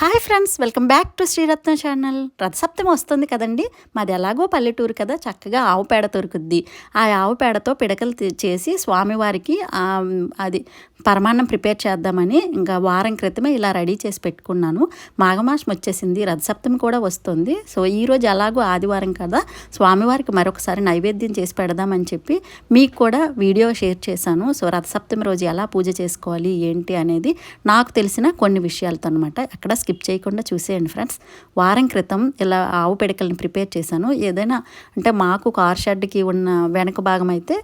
Hi friends, welcome back to Sriratna channel. Rathasaptami వస్తుంది కదండి. మాది ఎలాగో పల్లెటూరు కదా, చక్కగా ఆవు పేడ దొరుకుద్ది. ఆ ఆవు పేడతో పిడకలు చేసి స్వామివారికి అది పరమాన్నం ప్రిపేర్ చేద్దామని ఇంకా వారం క్రితమే ఇలా రెడీ చేసి పెట్టుకున్నాను. మాఘమాసం వచ్చేసింది, రథసప్తమి కూడా వస్తుంది. సో ఈరోజు ఎలాగో ఆదివారం కదా, స్వామివారికి మరొకసారి నైవేద్యం చేసి పెడదామని చెప్పి మీకు కూడా వీడియో షేర్ చేశాను. సో రథసప్తమి రోజు ఎలా పూజ చేసుకోవాలి ఏంటి అనేది నాకు తెలిసిన కొన్ని విషయాలతో అనమాట. అక్కడ స్కిప్ చేయకుండా చూసేయండి ఫ్రెండ్స్. వారం క్రితం ఇలా ఆవు పిడకల్ని ప్రిపేర్ చేశాను. ఏదైనా అంటే మాకు కార్ షెడ్కి ఉన్న వెనక భాగం అయితే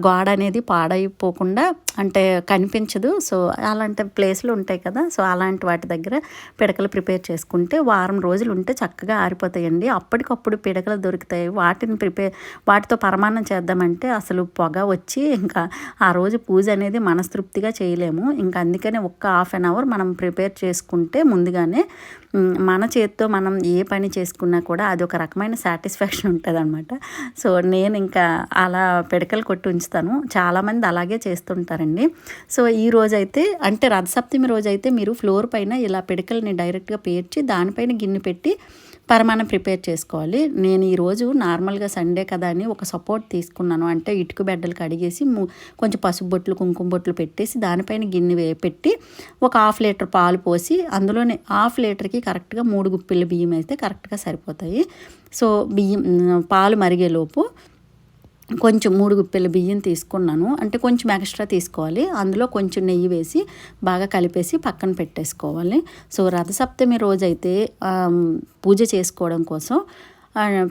గోడ అనేది పాడైపోకుండా అంటే కనిపించదు. సో అలాంటి ప్లేస్లు ఉంటాయి కదా, సో అలాంటి వాటి దగ్గర పిడకలు ప్రిపేర్ చేసుకుంటే వారం రోజులు ఉంటే చక్కగా ఆరిపోతాయండి. అప్పటికప్పుడు పిడకలు దొరుకుతాయి. వాటితో పరమాన్నం చేద్దామంటే అసలు పొగ వచ్చి ఇంకా ఆ రోజు పూజ అనేది మనస్తృప్తిగా చేయలేము. ఇంకా అందుకనే ఒక్క హాఫ్ అన్ అవర్ మనం ప్రిపేర్ చేసుకుంటే ముందుగానే మన చేతితో మనం ఏ పని చేసుకున్నా కూడా అది ఒక రకమైన సాటిస్ఫాక్షన్ ఉంటుంది అనమాట. సో నేను ఇంకా అలా పిడకలు కొట్టి ఉంచుతాను. చాలామంది అలాగే చేస్తుంటారండి. సో ఈ రోజైతే అంటే రథసప్తమి రోజైతే మీరు ఫ్లోర్ పైన ఇలా పిడకల్ని డైరెక్ట్గా పేర్చి దానిపైన గిన్నె పెట్టి పరమాన్నం ప్రిపేర్ చేసుకోవాలి. నేను ఈరోజు నార్మల్గా సండే కదా అని ఒక సపోర్ట్ తీసుకున్నాను. అంటే ఇటుక బెడ్డలు కడిగేసి కొంచెం పసుపు బొట్లు కుంకుమ బొట్లు పెట్టేసి దానిపైన గిన్నె పెట్టి ఒక 1/2 లీటర్ పాలు పోసి అందులోనే 1/2 లీటర్కి కరెక్ట్గా 3 గుప్పిళ్ళ బియ్యం అయితే కరెక్ట్గా సరిపోతాయి. సో పాలు మరిగేలోపు కొంచెం 3 గుప్పెల బియ్యం తీసుకున్నాను. అంటే కొంచెం ఎక్స్ట్రా తీసుకోవాలి. అందులో కొంచెం నెయ్యి వేసి బాగా కలిపేసి పక్కన పెట్టేసుకోవాలి. సో రథసప్తమి రోజైతే పూజ చేసుకోవడం కోసం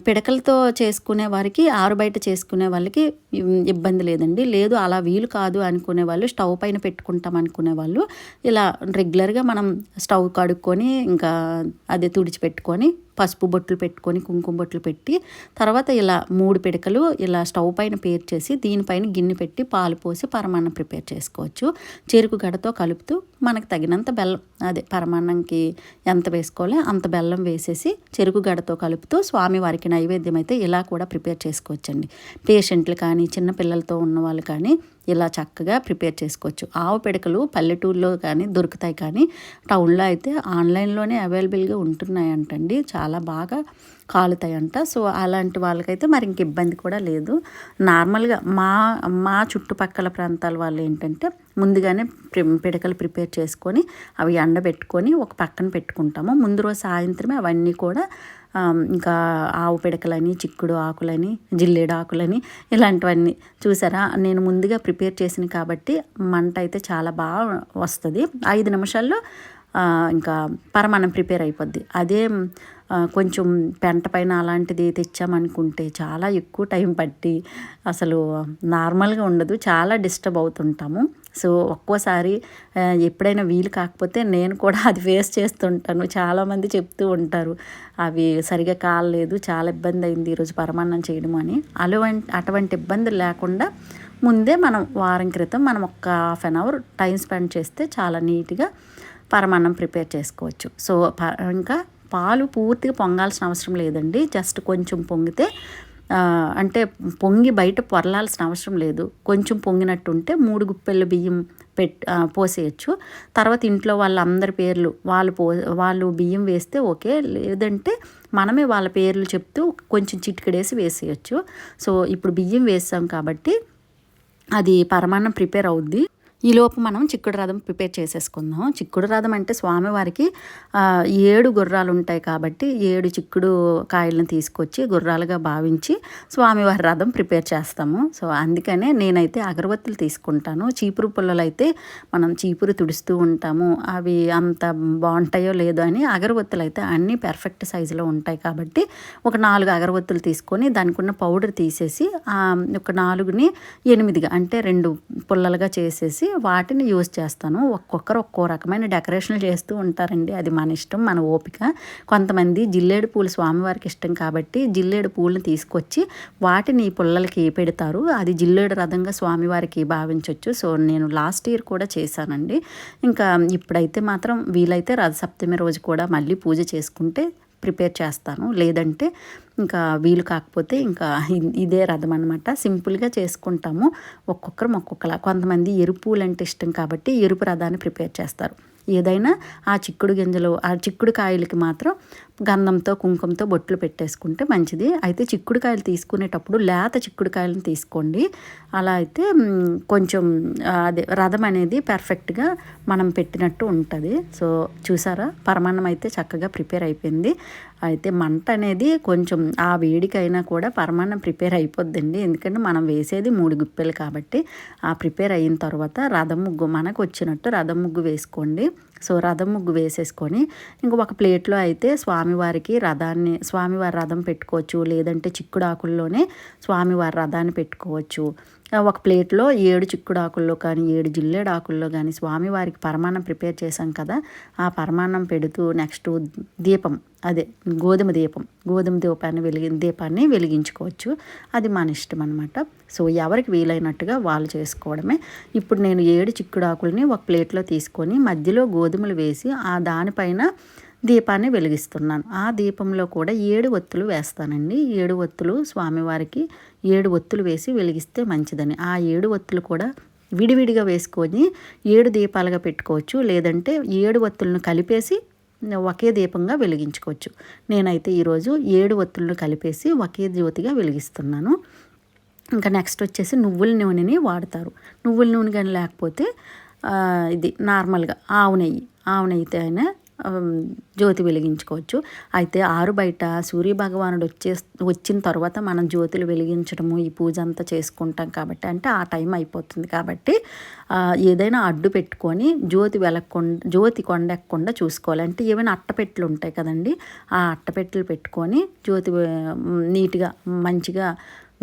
పిడకలతో చేసుకునే వారికి ఆరు బయట చేసుకునే వాళ్ళకి ఇబ్బంది లేదండి. లేదు అలా వీలు కాదు అనుకునే వాళ్ళు, స్టవ్ పైన పెట్టుకుంటాం అనుకునే వాళ్ళు ఇలా రెగ్యులర్గా మనం స్టవ్ కడుక్కొని ఇంకా అది తుడిచిపెట్టుకొని పసుపు బొట్లు పెట్టుకొని కుంకుమ బొట్లు పెట్టి తర్వాత ఇలా 3 పిడకలు ఇలా స్టవ్ పైన పేర్చేసి దీనిపైన గిన్నె పెట్టి పాలు పోసి పరమాన్నం ప్రిపేర్ చేసుకోవచ్చు. చెరుకు గడతో కలుపుతూ మనకు తగినంత బెల్లం, అదే పరమాన్నంకి ఎంత వేసుకోవాలి అంత బెల్లం వేసేసి చెరుకు గడతో కలుపుతూ స్వామివారికి నైవేద్యం అయితే ఇలా కూడా ప్రిపేర్ చేసుకోవచ్చండి. పేషెంట్లు కానీ చిన్నపిల్లలతో ఉన్నవాళ్ళు కానీ ఇలా చక్కగా ప్రిపేర్ చేసుకోవచ్చు. ఆవు పిడకలు పల్లెటూరులో కానీ దొరుకుతాయి, కానీ టౌన్లో అయితే ఆన్లైన్లోనే అవైలబుల్గా ఉంటున్నాయంటండి. చాలా బాగా కాలుతాయంట. సో అలాంటి వాళ్ళకైతే మరి ఇంక ఇబ్బంది కూడా లేదు. నార్మల్గా మా చుట్టుపక్కల ప్రాంతాల వాళ్ళు ఏంటంటే ముందుగానే పిడకలు ప్రిపేర్ చేసుకొని అవి ఎండబెట్టుకొని ఒక పక్కన పెట్టుకుంటాము. ముందు రోజు సాయంత్రమే అవన్నీ కూడా ఇంకా ఆవు పిడకలని, చిక్కుడు ఆకులని, జిల్లేడు ఆకులని ఇలాంటివన్నీ చూసారా నేను ముందుగా ప్రిపేర్ చేసిన కాబట్టి మంట అయితే చాలా బాగా వస్తుంది. 5 నిమిషాల్లో ఇంకా పరమాన్నం ప్రిపేర్ అయిపోద్ది. అదే కొంచెం పెంట పైన అలాంటిది తెచ్చామనుకుంటే చాలా ఎక్కువ టైం పట్టి అసలు నార్మల్గా ఉండదు, చాలా డిస్టర్బ్ అవుతుంటాము. సో ఒక్కోసారి ఎప్పుడైనా వీలు కాకపోతే నేను కూడా అది ఫేస్ చేస్తుంటాను. చాలామంది చెప్తూ ఉంటారు అవి సరిగా కాలేదు, చాలా ఇబ్బంది అయింది ఈరోజు పరమాన్నం చేయడం అని. అటువంటి ఇబ్బందులు లేకుండా ముందే మనం వారం క్రితం మనం ఒక half an hour time spend చేస్తే చాలా నీట్గా పరమాన్నం ప్రిపేర్ చేసుకోవచ్చు. సో ఇంకా పాలు పూర్తిగా పొంగాల్సిన అవసరం లేదండి. జస్ట్ కొంచెం పొంగితే అంటే పొంగి బయట పొరలాల్సిన అవసరం లేదు. కొంచెం పొంగినట్టుంటే 3 గుప్పెళ్ళ బియ్యం పోసేయచ్చు. తర్వాత ఇంట్లో వాళ్ళందరి పేర్లు వాళ్ళు బియ్యం వేస్తే ఓకే, లేదంటే మనమే వాళ్ళ పేర్లు చెప్తూ కొంచెం చిటికెడేసి వేసేయచ్చు. సో ఇప్పుడు బియ్యం వేసాం కాబట్టి అది పరమాన్నం ప్రిపేర్ అవుద్ది. ఈలోపు మనం చిక్కుడు రథం ప్రిపేర్ చేసేసుకుందాం. చిక్కుడు రథం అంటే స్వామివారికి 7 గుర్రాలు ఉంటాయి కాబట్టి 7 చిక్కుడు కాయలను తీసుకొచ్చి గుర్రాలుగా భావించి స్వామివారి రథం ప్రిపేర్ చేస్తాము. సో అందుకనే నేనైతే అగరబత్తులు తీసుకుంటాను. చీపురు పుల్లలు అయితే మనం చీపురు తుడుస్తూ ఉంటాము, అవి అంత బాగుంటాయో లేదో అని అగరబత్తులు అయితే అన్నీ పెర్ఫెక్ట్ సైజులో ఉంటాయి కాబట్టి ఒక 4 అగరబత్తులు తీసుకొని దానికి ఉన్న పౌడర్ తీసేసి ఒక 4ని 8గా అంటే 2 పుల్లలుగా చేసేసి వాటిని యూజ్ చేస్తాను. ఒక్కొక్కరు ఒక్కో రకమైన డెకరేషన్లు చేస్తూ ఉంటారండి, అది మన ఇష్టం, మన ఓపిక. కొంతమంది జిల్లేడు పూలు స్వామివారికి ఇష్టం కాబట్టి జిల్లేడు పూలను తీసుకొచ్చి వాటిని పుల్లలకి పెడతారు. అది జిల్లేడు రథంగా స్వామివారికి భావించవచ్చు. సో నేను లాస్ట్ ఇయర్ కూడా చేశానండి. ఇంకా ఇప్పుడైతే మాత్రం వీలైతే రథసప్తమి రోజు కూడా మళ్ళీ పూజ చేసుకుంటే ప్రిపేర్ చేస్తాను, లేదంటే ఇంకా వీలు కాకపోతే ఇంకా ఇదే రథం అనమాట. సింపుల్గా చేసుకుంటాము. ఒక్కొక్కరు ఒక్కొక్కలా. కొంతమంది ఎరుపులు అంటే ఇష్టం కాబట్టి ఎరుపు రథాన్ని ప్రిపేర్ చేస్తారు. ఏదైనా ఆ చిక్కుడు గింజలు ఆ చిక్కుడు కాయలకి మాత్రం గంధంతో కుంకుమతో బొట్లు పెట్టేసుకుంటే మంచిది. అయితే చిక్కుడుకాయలు తీసుకునేటప్పుడు లేత చిక్కుడుకాయలను తీసుకోండి. అలా అయితే కొంచెం అదే రథం అనేది పర్ఫెక్ట్గా మనం పెట్టినట్టు ఉంటుంది. సో చూసారా, పరమాన్నం అయితే చక్కగా ప్రిపేర్ అయిపోయింది. అయితే మంట అనేది కొంచెం ఆ వేడికైనా కూడా పరమాన్నం ప్రిపేర్ అయిపోద్దండి. ఎందుకంటే మనం వేసేది 3 గుప్పెలు కాబట్టి ఆ ప్రిపేర్ అయిన తర్వాత రథం ముగ్గు మనకు వచ్చినట్టు రథం ముగ్గు వేసుకోండి. సో రథం ముగ్గు వేసేసుకొని ఇంక ఒక ప్లేట్లో అయితే స్వామివారికి స్వామివారి రథం పెట్టుకోవచ్చు, లేదంటే చిక్కుడాకుల్లోనే స్వామివారి రథాన్ని పెట్టుకోవచ్చు. ఒక ప్లేట్లో 7 చిక్కుడాకుల్లో కానీ 7 జిల్లేడాకుల్లో కానీ స్వామివారికి పరమాన్నం ప్రిపేర్ చేశాం కదా, ఆ పరమాన్నం పెడుతూ నెక్స్ట్ దీపం అదే గోధుమ దీపాన్ని వెలిగించుకోవచ్చు. అది మన ఇష్టం అనమాట. సో ఎవరికి వీలైనట్టుగా వాళ్ళు చేసుకోవడమే. ఇప్పుడు నేను 7 చిక్కుడాకుల్ని ఒక ప్లేట్లో తీసుకొని మధ్యలో గోధుమలు వేసి ఆ దానిపైన దీపాన్ని వెలిగిస్తున్నాను. ఆ దీపంలో కూడా 7 ఒత్తులు వేస్తానండి. 7 ఒత్తులు స్వామివారికి 7 ఒత్తులు వేసి వెలిగిస్తే మంచిదని. ఆ 7 ఒత్తులు కూడా విడివిడిగా వేసుకొని 7 దీపాలుగా పెట్టుకోవచ్చు, లేదంటే 7 ఒత్తులను కలిపేసి ఒకే దీపంగా వెలిగించుకోవచ్చు. నేనైతే ఈరోజు 7 ఒత్తులను కలిపేసి ఒకే జ్యోతిగా వెలిగిస్తున్నాను. ఇంకా నెక్స్ట్ వచ్చేసి నువ్వుల నూనెని వాడతారు. నువ్వుల నూనె కానీ లేకపోతే ఇది నార్మల్గా ఆవు నెయ్యితో అయినా జ్యోతి వెలిగించుకోవచ్చు. అయితే ఆరు బయట సూర్యభగవానుడు వచ్చిన తర్వాత మనం జ్యోతులు వెలిగించడము ఈ పూజ అంతా చేసుకుంటాం కాబట్టి, అంటే ఆ టైం అయిపోతుంది కాబట్టి ఏదైనా అడ్డు పెట్టుకొని జ్యోతి కొండెక్కకుండా చూసుకోవాలి. అంటే ఏమైనా అట్టపెట్టెలు ఉంటాయి కదండి, ఆ అట్టపెట్టెలు పెట్టుకొని జ్యోతి నీట్గా మంచిగా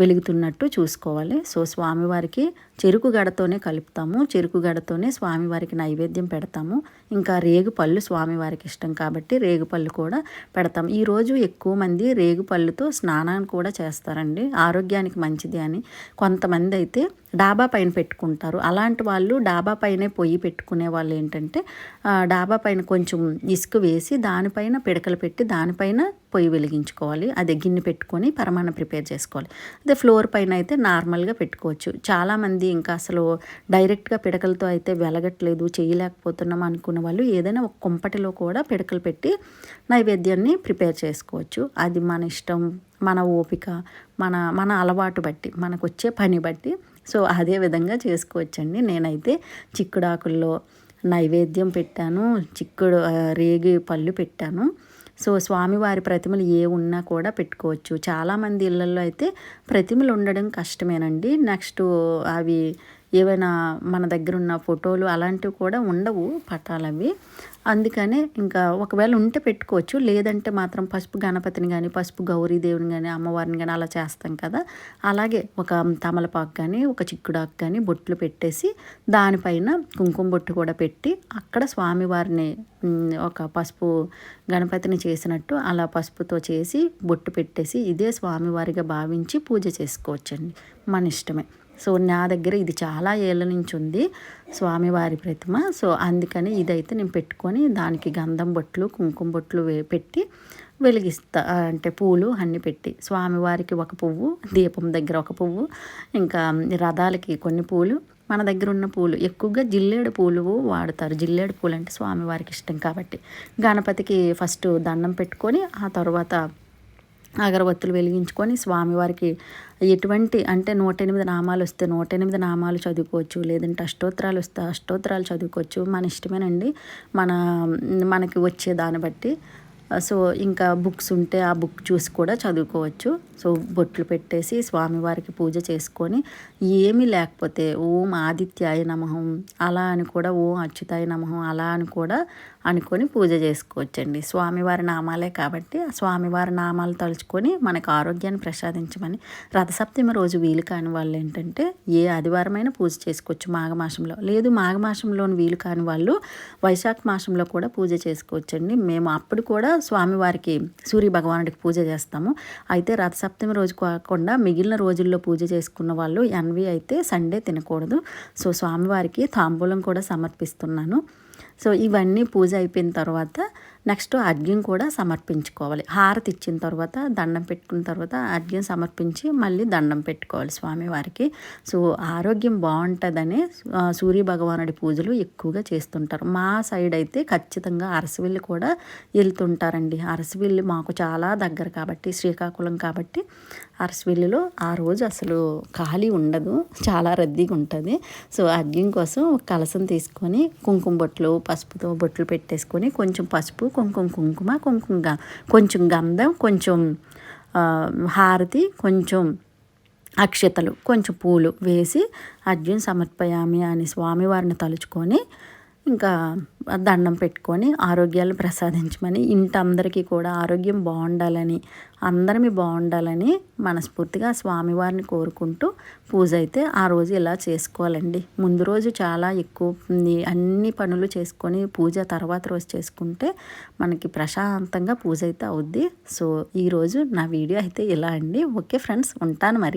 వెలుగుతున్నట్టు చూసుకోవాలి. సో స్వామివారికి చెరుకు గడతోనే కలుపుతాము, చెరుకు గడతోనే స్వామివారికి నైవేద్యం పెడతాము. ఇంకా రేగుపళ్ళు స్వామివారికి ఇష్టం కాబట్టి రేగుపళ్ళు కూడా పెడతాం. ఈరోజు ఎక్కువ మంది రేగుపళ్ళుతో స్నానాన్ని కూడా చేస్తారండి, ఆరోగ్యానికి మంచిది అని. కొంతమంది అయితే డాబా పైన పెట్టుకుంటారు. అలాంటి వాళ్ళు డాబా పైనే పొయ్యి పెట్టుకునే వాళ్ళు ఏంటంటే డాబా పైన కొంచెం ఇసుక వేసి దానిపైన పిడకలు పెట్టి దానిపైన పొయ్యి వెలిగించుకోవాలి. అదే గిన్నె పెట్టుకొని పరమాన్నం ప్రిపేర్ చేసుకోవాలి. అదే ఫ్లోర్ పైన అయితే నార్మల్గా పెట్టుకోవచ్చు. చాలామంది ఇంకా అసలు డైరెక్ట్గా పిడకలతో అయితే వెలగట్లేదు, చేయలేకపోతున్నాం అనుకున్న వాళ్ళు ఏదైనా ఒక కుంపటిలో కూడా పిడకలు పెట్టి నైవేద్యాన్ని ప్రిపేర్ చేసుకోవచ్చు. అది మన ఇష్టం, మన ఓపిక, మన అలవాటు బట్టి, మనకు వచ్చే పని బట్టి సో అదే విధంగా చేసుకోవచ్చండి. నేనైతే చిక్కుడాకుల్లో నైవేద్యం పెట్టాను, రేగి పళ్ళు పెట్టాను. సో స్వామివారి ప్రతిమలు ఏ ఉన్నా కూడా పెట్టుకోవచ్చు. చాలామంది ఇళ్ళల్లో అయితే ప్రతిమలు ఉండడం కష్టమేనండి. నెక్స్ట్ అవి ఏవైనా మన దగ్గర ఉన్న ఫోటోలు అలాంటివి కూడా ఉండవు, పటాలవి. అందుకనే ఇంకా ఒకవేళ ఉంటే పెట్టుకోవచ్చు, లేదంటే మాత్రం పసుపు గణపతిని కానీ పసుపు గౌరీదేవిని కానీ అమ్మవారిని కానీ అలా చేస్తాం కదా, అలాగే ఒక తమలపాకు కానీ ఒక చిక్కుడాకు కానీ బొట్లు పెట్టేసి దానిపైన కుంకుమ బొట్టు కూడా పెట్టి అక్కడ స్వామివారిని ఒక పసుపు గణపతిని చేసినట్టు అలా పసుపుతో చేసి బొట్టు పెట్టేసి ఇదే స్వామివారిగా భావించి పూజ చేసుకోవచ్చండి, మన ఇష్టమే. సో నా దగ్గర ఇది చాలా ఏళ్ళ నుంచి ఉంది స్వామివారి ప్రతిమ. సో అందుకని ఇదైతే నేను పెట్టుకొని దానికి గంధం బొట్లు కుంకుమ బొట్లు పెట్టి వెలిగిస్తా. అంటే పూలు అన్నీ పెట్టి స్వామివారికి ఒక పువ్వు, దీపం దగ్గర ఒక పువ్వు, ఇంకా రథాలకి కొన్ని పూలు, మన దగ్గర ఉన్న పూలు ఎక్కువగా జిల్లేడు పూలు వాడతారు. జిల్లేడు పూలు అంటే స్వామివారికి ఇష్టం కాబట్టి గణపతికి ఫస్ట్ దండం పెట్టుకొని ఆ తర్వాత అగరబత్తులు వెలిగించుకొని స్వామివారికి ఎటువంటి అంటే 108 నామాలు వస్తే 108 నామాలు చదువుకోవచ్చు, లేదంటే అష్టోత్తరాలు వస్తే అష్టోత్తరాలు చదువుకోవచ్చు. మన ఇష్టమేనండి, మనకి వచ్చే దాన్ని బట్టి. సో ఇంకా బుక్స్ ఉంటే ఆ బుక్ చూసి కూడా చదువుకోవచ్చు. సో బొట్లు పెట్టేసి స్వామివారికి పూజ చేసుకొని ఏమీ లేకపోతే ఓం ఆదిత్యాయ నమః అలా అని కూడా ఓం అచ్యుతాయ నమః అలా అని కూడా అనుకొని పూజ చేసుకోవచ్చండి. స్వామివారి నామాలే కాబట్టి స్వామివారి నామాలు తలుచుకొని మనకు ఆరోగ్యాన్ని ప్రసాదించమని. రథసప్తమి రోజు వీలు కాని వాళ్ళు ఏంటంటే ఏ ఆదివారమైనా పూజ చేసుకోవచ్చు మాఘమాసంలో, లేదు మాఘమాసంలోని వీలు కాని వాళ్ళు వైశాఖ మాసంలో కూడా పూజ చేసుకోవచ్చండి. మేము అప్పుడు కూడా స్వామివారికి సూర్య భగవానుడికి పూజ చేస్తాము. అయితే రథసప్తమి రోజు కాకుండా మిగిలిన రోజుల్లో పూజ చేసుకున్న వాళ్ళు ఎన్వి అయితే సండే తినకూడదు. సో స్వామివారికి తాంబూలం కూడా సమర్పిస్తున్నాను. సో ఇవన్నీ పూజ అయిపోయిన తర్వాత నెక్స్ట్ అర్ఘ్యం కూడా సమర్పించుకోవాలి. హారతి ఇచ్చిన తర్వాత దండం పెట్టుకున్న తర్వాత అర్ఘ్యం సమర్పించి మళ్ళీ దండం పెట్టుకోవాలి స్వామివారికి. సో ఆరోగ్యం బాగుంటుందని సూర్య భగవానుడి పూజలు ఎక్కువగా చేస్తుంటారు. మా సైడ్ అయితే ఖచ్చితంగా అరసవిల్లి కూడా వెళ్తుంటారండి. అరసవిల్లి మాకు చాలా దగ్గర కాబట్టి, శ్రీకాకుళం కాబట్టి అరసవిల్లిలో ఆ రోజు అసలు ఖాళీ ఉండదు, చాలా రద్దీగా ఉంటుంది. సో అర్ఘ్యం కోసం ఒక కలసం తీసుకొని కుంకుమ బొట్లు, పసుపుతో బొట్లు పెట్టేసుకొని కొంచెం పసుపు, కుంకుమ, కొంచెం గంధం, కొంచెం హారతి, కొంచెం అక్షతలు, కొంచెం పూలు వేసి అర్ఘ్యం సమర్పయామి అని స్వామివారిని తలుచుకొని ఇంకా దండం పెట్టుకొని ఆరోగ్యాలు ప్రసాదించమని, ఇంటందరికీ కూడా ఆరోగ్యం బాగుండాలని, అందరమీ బాగుండాలని మనస్ఫూర్తిగా స్వామివారిని కోరుకుంటూ పూజ అయితే ఆ రోజు ఇలా చేసుకోవాలండి. ముందు రోజు చాలా ఎక్కువ అన్ని పనులు చేసుకొని పూజ తర్వాత రోజు చేసుకుంటే మనకి ప్రశాంతంగా పూజ అయితే అవుద్ది. సో ఈరోజు నా వీడియో అయితే ఇలా అండి. ఓకే ఫ్రెండ్స్, ఉంటాను మరి.